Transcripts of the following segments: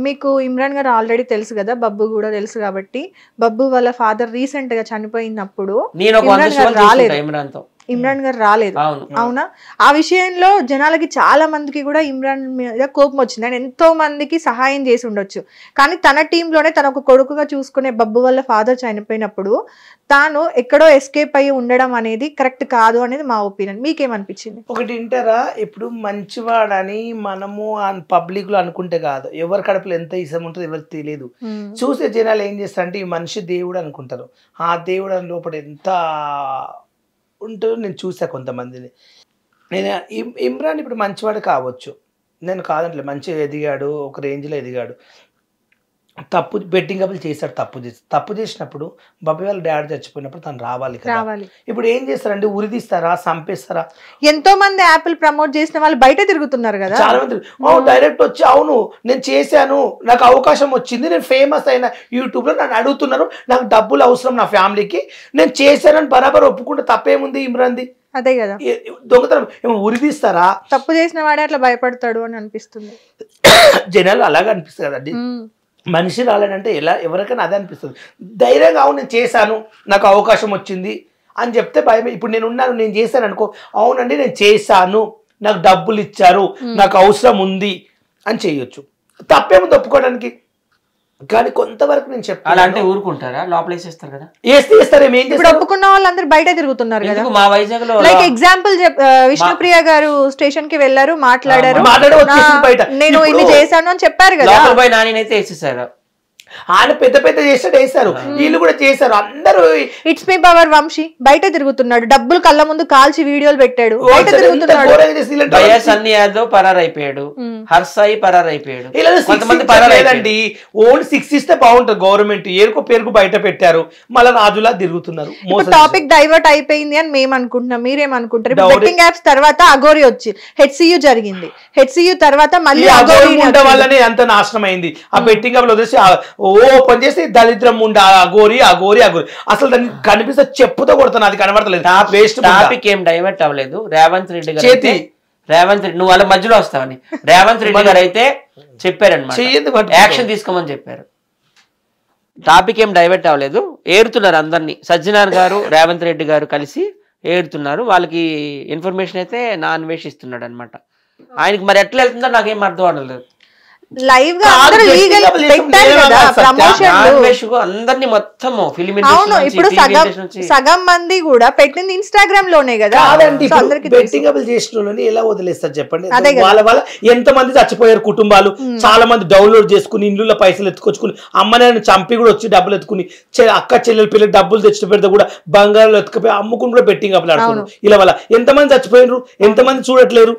మీకు ఇమ్రాన్ గారు ఆల్రెడీ తెలుసు కదా, బబ్బు కూడా తెలుసు కాబట్టి, బబ్బు వాళ్ళ ఫాదర్ రీసెంట్ గా చనిపోయినప్పుడు ఇమ్రాన్ గారు రాలేదు. అవునా? ఆ విషయంలో జనాలకి చాలా మందికి కూడా ఇమ్రాన్ మీద కోపం వచ్చింది. ఆయన ఎంతో మందికి సహాయం చేసి ఉండొచ్చు, కానీ తన టీంలోనే తన ఒక కొడుకుగా చూసుకునే బబ్బు వాళ్ళ ఫాదర్ చనిపోయినప్పుడు తాను ఎక్కడో ఎస్కేప్ అయ్యి ఉండడం అనేది కరెక్ట్ కాదు అనేది మా ఒపీనియన్. మీకేమనిపించింది? ఒకటి వింటారా, ఇప్పుడు మంచివాడని మనము పబ్లిక్ లో అనుకుంటే కాదు, ఎవరి కడుపులో ఎంత ఇష్టం ఉంటుందో ఎవరికి తెలియదు. చూసే జనాలు ఏం చేస్తారంటే ఈ మనిషి దేవుడు అనుకుంటారు. ఆ దేవుడు అని లోపల ఎంత ఉంటుందో నేను చూసా కొంతమందిని. నేను ఇమ్రాన్ ఇప్పుడు మంచివాడు కావచ్చు, నేను కాదంటే మంచిగా ఎదిగాడు, ఒక రేంజ్లో ఎదిగాడు. తప్పు బెట్టింగ్ అప్పులు చేశాడు, తప్పు చేసినప్పుడు బాబాయ్ వాళ్ళ డాడీ చచ్చిపోయినప్పుడు తను రావాలి. ఇప్పుడు ఏం చేస్తారంటే ఉరిదిస్తారా, చంపేస్తారా? ఎంతో మంది యాపిల్ ప్రమోట్ చేసిన వాళ్ళు బయట తిరుగుతున్నారు కదా, చాలా మంది డైరెక్ట్ వచ్చి అవును నేను చేశాను, నాకు అవకాశం వచ్చింది, నేను ఫేమస్ అయిన యూట్యూబ్ లో, నన్ను అడుగుతున్నారు, నాకు డబ్బులు అవసరం నా ఫ్యామిలీకి, నేను చేశానని బరాబర్ ఒప్పుకుంటే తప్పేముంది ఇమ్రాన్ది? అదే కదా, దొంగతనం ఏమో ఉరిదిస్తారా? తప్పు చేసిన వాడే అట్లా భయపడతాడు అని అనిపిస్తుంది. జనాలు అలాగే అనిపిస్తుంది కదండి. మనిషి రాలేనంటే ఎవరికైనా అదే అనిపిస్తుంది. ధైర్యంగా అవును నేను చేశాను, నాకు అవకాశం వచ్చింది అని చెప్తే భయం. ఇప్పుడు నేను ఉన్నాను, నేను చేశాను అనుకో, అవునండి నేను చేశాను, నాకు డబ్బులు ఇచ్చారు, నాకు అవసరం ఉంది అని చేయొచ్చు. తప్పేమో ఒప్పుకోవడానికి. కానీ కొంతవరకు నేను చెప్తాను, అలా అంటే ఊరుకుంటారా? లోపల వేసేస్తారు కదా, వేస్తారు. ఇప్పుడు ఒప్పుకున్న వాళ్ళందరూ బయట తిరుగుతున్నారు కదా. మా వైజాగ్ లో లైక్ ఎగ్జాంపుల్ విష్ణుప్రియ గారు స్టేషన్ కి వెళ్ళారు, మాట్లాడారు, నేను ఇన్ని చేశాను అని చెప్పారు కదా. నానైతే వేసేసారు, ఆయన పెద్ద చేసాడు, వేశారు, వీళ్ళు కూడా చేశారు. అందరూ ఇట్స్ మీ పవర్ వంశీ బయట తిరుగుతున్నాడు, డబ్బులు కళ్ళ ముందు కాల్చి వీడియోలు పెట్టాడు, బయట తిరుగుతున్నాడు. సన్నీ యాదవ్ పరారైపోయాడు, హర్సాయి పరారైపోయాడు, కొంతమంది పరారైందండి. ఓన్ 6 ఇస్తే బాగుంటుంది. గవర్నమెంట్ ఏరుకో పేరుకు బయట పెట్టారు, మళ్ళీ రాజులా తిరుగుతున్నారు. టాపిక్ డైవర్ట్ అయిపోయింది అని మేము అనుకుంటున్నాం, మీరేమనుకుంటారు? బెట్టింగ్ యాప్స్ తర్వాత అగోరి వచ్చి హెచ్సియు జరిగింది, హెచ్సియు తర్వాత మళ్ళీ అగోరి వల్లనే అంత నాశనం అయింది. ఆ బెట్టింగ్ యాప్ లో వచ్చేసి ఓపెన్ చేసి దళిద్రం ఉండే అగోరి. అసలు దాన్ని కనిపిస్తే చెప్పుతో కొడుతున్నా, అది కనబడతలేదు. టాపిక్ ఏం డైవర్ట్ అవ్వలేదు. రేవంత్ రెడ్డి గారు, నువ్వు వాళ్ళ మధ్యలో వస్తావని రేవంత్ రెడ్డి గారు అయితే చెప్పారన్నమాట, యాక్షన్ తీసుకోమని చెప్పారు. టాపిక్ ఏం డైవర్ట్ అవ్వలేదు, ఏరుతున్నారు అందరినీ. సజ్జనార్ గారు రేవంత్ రెడ్డి గారు కలిసి ఏరుతున్నారు, వాళ్ళకి ఇన్ఫర్మేషన్ అయితే నా అన్వేషిస్తున్నాడు అనమాట. ఆయనకి మరి ఎట్లా వెళ్తుందో నాకేం అర్థం అవ్వలేదు. లైవ్ గా అందరినీ మొత్తం అవును. ఇప్పుడు సగం మంది కూడా పెట్టింది ఇన్స్టాగ్రామ్ లోనే కదా. బెట్టింగ్ అప్పులు చేసిన వాళ్ళని ఎలా వదిలేస్తారు చెప్పండి? వాళ్ళ వల్ల ఎంత మంది చచ్చిపోయారు కుటుంబాలు. చాలా మంది డౌన్లోడ్ చేసుకుని ఇండ్ల పైసలు ఎత్తుకొచ్చుకుని, అమ్మని చంపి కూడా వచ్చి డబ్బులు ఎత్తుకుని, అక్క చెల్లెల పిల్లలు డబ్బులు తెచ్చి పెడితే కూడా బంగారం ఎత్తుకుపోయి అమ్ముకుని కూడా బెట్టింగ్ అప్పులు ఆడుతున్నారు. ఇలా వల్ల ఎంతమంది చచ్చిపోయినారు, ఎంతమంది చూడట్లేరు.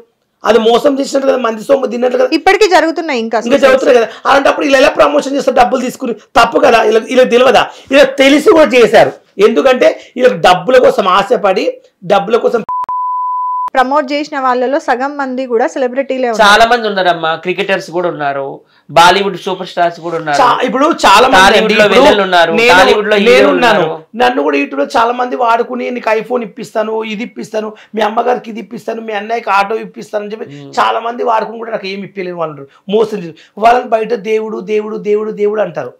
అది మోసం చేసినట్టు కదా, మంది సొమ్ము తిన్నట్లు కదా, ఇప్పటికీ జరుగుతున్నాయి, ఇంకా జరుగుతున్నాయి కదా. అలాంటప్పుడు ఇలా ఎలా ప్రమోషన్ చేస్తారు? డబ్బులు తీసుకుని తప్పు కదా. ఇలా తెలియదా? ఇలా తెలిసి కూడా చేశారు. ఎందుకంటే ఇలా డబ్బుల కోసం ఆశపడి, డబ్బుల కోసం ప్రమోట్ చేసిన వాళ్ళలో సగం మంది కూడా సెలబ్రిటీలే, చాలా మంది ఉన్నారమ్మా. క్రికెటర్స్ కూడా ఉన్నారు, బాలీవుడ్ సూపర్ స్టార్స్ కూడా ఉన్నారు. ఇప్పుడు చాలా మంది నన్ను కూడా యూట్యూబ్ లో చాలా మంది వాడుకుని, నీకు ఐఫోన్ ఇప్పిస్తాను, ఇది ఇప్పిస్తాను, మీ అమ్మగారికి ఇది ఇప్పిస్తాను, మీ అన్నయ్యకి ఆటో ఇప్పిస్తాను అని చెప్పి చాలా మంది వాడుకుని కూడా నాకు ఏమి ఇప్పలేని వాళ్ళు మోసం చేసి వాళ్ళని బయట దేవుడు దేవుడు దేవుడు దేవుడు అంటారు.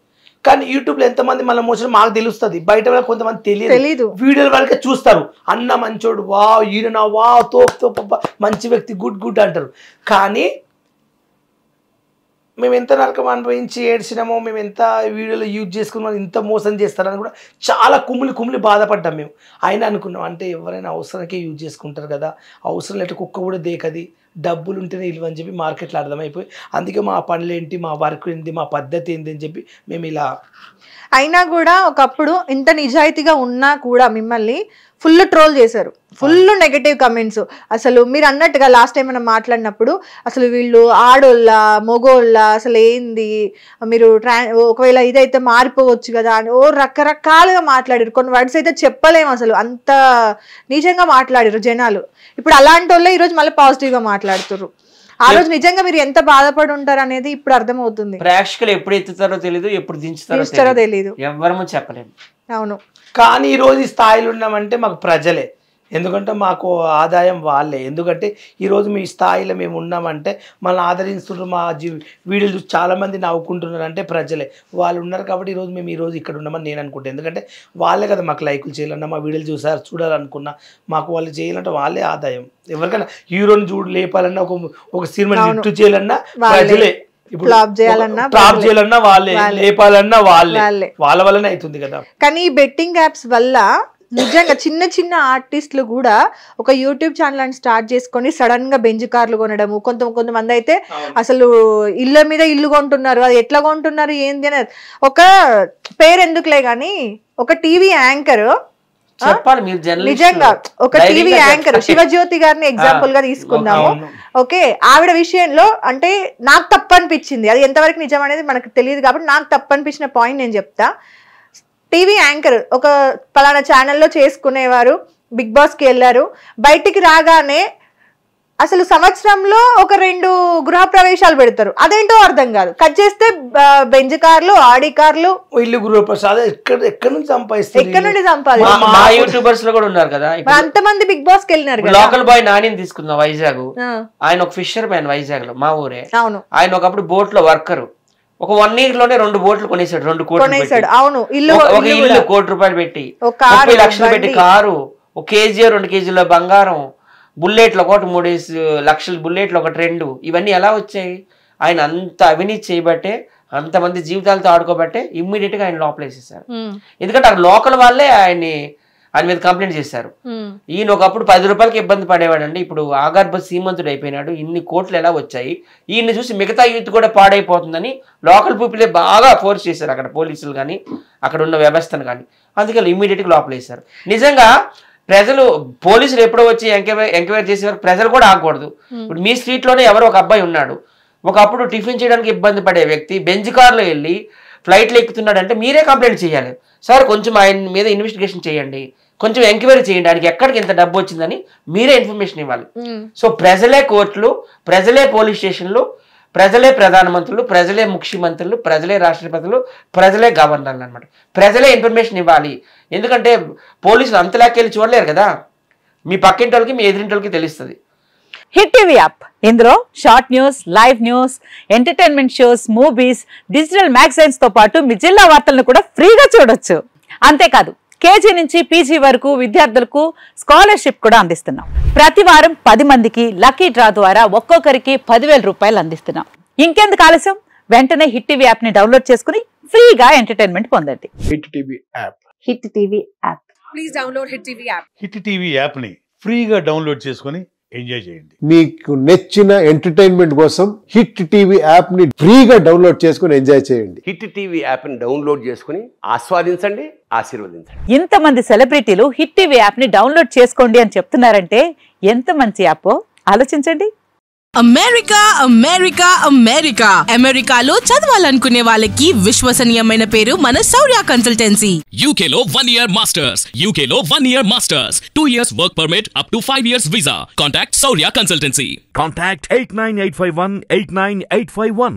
కానీ యూట్యూబ్ లో ఎంతమంది మళ్ళీ మోసం మాకు తెలుస్తుంది, బయట వాళ్ళకి కొంతమంది తెలియదు. వీడియోల వరకే చూస్తారు, అన్న మంచోడు, వా ఈయన వా తోపు మంచి వ్యక్తి, గుడ్ అంటారు. కానీ మేము ఎంత నరకం అనుభవించి ఏడ్చినామో, మేము ఎంత వీడియోలో యూజ్ చేసుకున్నామో, ఇంత మోసం చేస్తారని కూడా చాలా కుమిలి బాధపడ్డాం మేము. అయినా అనుకున్నాం అంటే ఎవరైనా అవసరానికే యూజ్ చేసుకుంటారు కదా, అవసరం లేక కుక్క కూడా దేకది, డబ్బులు ఉంటేనే ఇల్లు అని చెప్పి మార్కెట్లో అర్థమైపోయి, అందుకే మా పనులు ఏంటి, మా వర్క్ ఏంటి, మా పద్ధతి ఏంటి అని చెప్పి మేము ఇలా. అయినా కూడా ఒకప్పుడు ఇంత నిజాయితీగా ఉన్నా కూడా మిమ్మల్ని ఫుల్ ట్రోల్ చేశారు, ఫుల్ నెగటివ్ కమెంట్స్. అసలు మీరు అన్నట్టుగా లాస్ట్ టైం మనం మాట్లాడినప్పుడు అసలు వీళ్ళు ఆడోళ్ళ మొగోళ్ళ, అసలు ఏంది మీరు ఒకవేళ ఇదైతే మారిపోవచ్చు కదా అని రకరకాలుగా మాట్లాడారు. కొన్ని వర్డ్స్ అయితే చెప్పలేము, అసలు అంత నిజంగా మాట్లాడారు జనాలు. ఇప్పుడు అలాంటి వాళ్ళే ఈరోజు మళ్ళీ పాజిటివ్గా మాట్లాడుతున్నారు. ఆ రోజు నిజంగా మీరు ఎంత బాధపడి ఉంటారు అనేది ఇప్పుడు అర్థమవుతుంది. ప్రేక్షకులు ఎప్పుడు ఎత్తుతారో తెలియదు, ఎప్పుడు దించుతారో తెలియదు, ఎవరము చెప్పలేము. అవును. కానీ ఈ రోజు ఈ స్థాయిలో ఉన్నామంటే మాకు ప్రజలే. ఎందుకంటే మాకు ఆదాయం వాళ్ళే. ఎందుకంటే ఈరోజు మీ స్థాయిలో మేము ఉన్నామంటే మనల్ని ఆదరిస్తున్నారు, మా వీడియోలు చూసి చాలామంది నవ్వుకుంటున్నారు అంటే ప్రజలే, వాళ్ళు ఉన్నారు కాబట్టి ఈరోజు మేము ఈరోజు ఇక్కడ ఉన్నామని నేను అనుకుంటాను. ఎందుకంటే వాళ్ళే కదా మాకు లైకులు చేయాలన్నా, మా వీడియోలు చూడాలనుకున్నా మాకు వాళ్ళు చేయాలంటే వాళ్ళే ఆదాయం. ఎవరికైనా హీరోని లేపాలన్నా, ఒక సినిమా హిట్ చేయాలన్నా ప్రజలే, ఫ్లాప్ చేయాలన్నా వాళ్ళే, లేపాలన్నా వాళ్ళే, వాళ్ళ వల్లనే అవుతుంది కదా. కానీ ఈ బెట్టింగ్ యాప్స్ వల్ల నిజంగా చిన్న చిన్న ఆర్టిస్టులు కూడా ఒక యూట్యూబ్ ఛానల్ అని స్టార్ట్ చేసుకొని సడన్ గా బెంజ్ కార్లు కొనడము, కొంతమంది అయితే అసలు ఇళ్ళ మీద ఇల్లు కొంటున్నారు. అది ఎట్లా కొంటున్నారు ఏంది అనేది ఒక పేరు ఎందుకులే గానీ, ఒక టీవీ యాంకర్ చెప్పాలి మీరు నిజంగా ఒక టీవీ యాంకర్ శివజ్యోతి గారిని ఎగ్జాంపుల్ గా తీసుకుందాము. ఓకే, ఆవిడ విషయంలో అంటే నాకు తప్పు అనిపించింది, అది ఎంతవరకు నిజం అనేది మనకు తెలియదు కాబట్టి నాకు తప్పు అనిపించిన పాయింట్ నేను చెప్తా. టీవీ యాంకర్ ఒక పలానా ఛానల్లో చేసుకునేవారు, బిగ్ బాస్కి వెళ్ళారు, బయటికి రాగానే అసలు సంవత్సరంలో ఒక 2 గృహ ప్రవేశాలు పెడతారు. అదేంటో అర్థం కాదు. కట్ చేస్తే బెంజ్ కార్లు, ఆడి కార్లు, ఇల్లు గృహప్రవేశాలు ఎక్కడి నుంచి సంపాదిస్తారు? ఎక్కడి నుండి సంపాదిస్తారు? మా యూట్యూబర్స్ లో కూడా ఉన్నారు కదా అంతమంది బిగ్ బాస్ కి వెళ్ళినారు కదా. లోకల్ బాయ్ నానిని తీసుకుందాం, వైజాగ్. ఆయన ఒక ఫిషర్ మ్యాన్, వైజాగ్ లో మా ఊరే. అవును, ఆయన ఒకప్పుడు బోట్ లో వర్కర్. ఒక 1 year లోనే 2 బోట్లు కొనేసాడు, 2 కోట్లు కొనేసాడు. అవును, ఇల్లు ఒక ఇల్లు 1 కోటి రూపాయలు పెట్టి, 30 లక్షలు పెట్టి కారు, 1 కేజీ 2 కేజీల బంగారం, బుల్లెట్లు ఒకటి 3 లక్షల బుల్లెట్లు ఒకటి 2. ఇవన్నీ ఎలా వచ్చాయి? ఆయన అంత అవినీతి చేయబట్టే, అంతమంది జీవితాలతో ఆడుకోబట్టే ఇమ్మీడియట్ గా ఆయన లోపల వేసేసారు. ఎందుకంటే అక్కడ లోకల్ వాళ్ళే ఆయన మీద కంప్లైంట్ చేశారు. ఈయన ఒకప్పుడు 10 రూపాయలకి ఇబ్బంది పడేవాడండి, ఇప్పుడు ఆగర్భ సీమంతుడు అయిపోయినాడు, ఇన్ని కోట్లు ఎలా వచ్చాయి, ఈయన్ని చూసి మిగతా యూత్ కూడా పాడైపోతుందని లోకల్ పీపులే బాగా ఫోర్స్ చేశారు, అక్కడ పోలీసులు కానీ అక్కడ ఉన్న వ్యవస్థను కానీ. అందుకే ఇమ్మీడియట్ గా లోపల వేశారు. నిజంగా ప్రజలు, పోలీసులు ఎప్పుడో వచ్చి ఎంక్వైరీ చేసే వరకు ప్రజలు కూడా ఆగకూడదు. ఇప్పుడు మీ స్ట్రీట్ లోనే ఎవరో ఒక అబ్బాయి ఉన్నాడు, ఒకప్పుడు టిఫిన్ చేయడానికి ఇబ్బంది పడే వ్యక్తి బెంజ్ కార్లో వెళ్ళి ఫ్లైట్లు ఎక్కుతున్నాడు అంటే మీరే కంప్లైంట్ చేయాలి. సార్ కొంచెం ఆయన మీద ఇన్వెస్టిగేషన్ చేయండి, కొంచెం ఎంక్వైరీ చేయండి, ఆయనకి ఎక్కడికి ఎంత డబ్బు వచ్చిందని మీరే ఇన్ఫర్మేషన్ ఇవ్వాలి. సో ప్రజలే కోర్టులు, ప్రజలే పోలీస్ స్టేషన్లు, ప్రజలే ప్రధానమంత్రులు, ప్రజలే ముఖ్యమంత్రులు, ప్రజలే రాష్ట్రపతులు, ప్రజలే గవర్నర్లు అనమాట. ప్రజలే ఇన్ఫర్మేషన్ ఇవ్వాలి. ఎందుకంటే పోలీసులు అంతలాకెళ్ళి చూడలేరు కదా, మీ పక్కింటి వాళ్ళకి మీ ఎదురింటి వాళ్ళకి తెలుస్తుంది. హిట్ టీవీ యాప్, ఇందులో short news, live news, entertainment shows, movies, digital magazines తో పాటు మీ జిల్లా వార్తలను కూడా ఫ్రీగా చూడొచ్చు. అంతేకాదు కేజీ నుంచి పీజీ వరకు విద్యార్థులకు స్కాలర్షిప్ కూడా అందిస్తున్నాం. ప్రతి వారం 10 మందికి లక్కీ డ్రా ద్వారా ఒక్కొక్కరికి 10,000 రూపాయలు అందిస్తున్నాం. ఇంకెందుకు ఆలస్యం, వెంటనే హిట్ టీవీ యాప్ ని డౌన్లోడ్ చేసుకుని ఫ్రీగా ఎంటర్టైన్మెంట్ పొందండి. Hit TV app, hit TV app, please download hit TV app. Hit TV app ని ఫ్రీగా డౌన్లోడ్ చేసుకుని ఎంజాయ్ చేయండి. మీకు నచ్చిన ఎంటర్టైన్మెంట్ కోసం హిట్ టీవీ యాప్ ని ఫ్రీగా డౌన్లోడ్ చేసుకుని ఎంజాయ్ చేయండి. హిట్ టీవీ యాప్ ని డౌన్లోడ్ చేసుకుని ఆస్వాదించండి, ఆశీర్వదించండి. ఇంతమంది సెలబ్రిటీలు హిట్ టీవీ యాప్ ని డౌన్లోడ్ చేసుకోండి అని చెప్తున్నారంటే ఎంత మంచి యాప్ ఆలోచించండి. అమెరికా అమెరికా అమెరికా అమెరికాలో చదవాలనుకునే వాళ్ళకి విశ్వసనీయమైన పేరు మన శౌర్య కన్సల్టెన్సీ. UK లో 1 year masters, UK లో 1 year masters, 2 years work permit up to 5 years visa. Contact Saurya Consultancy. Contact 89851 89851.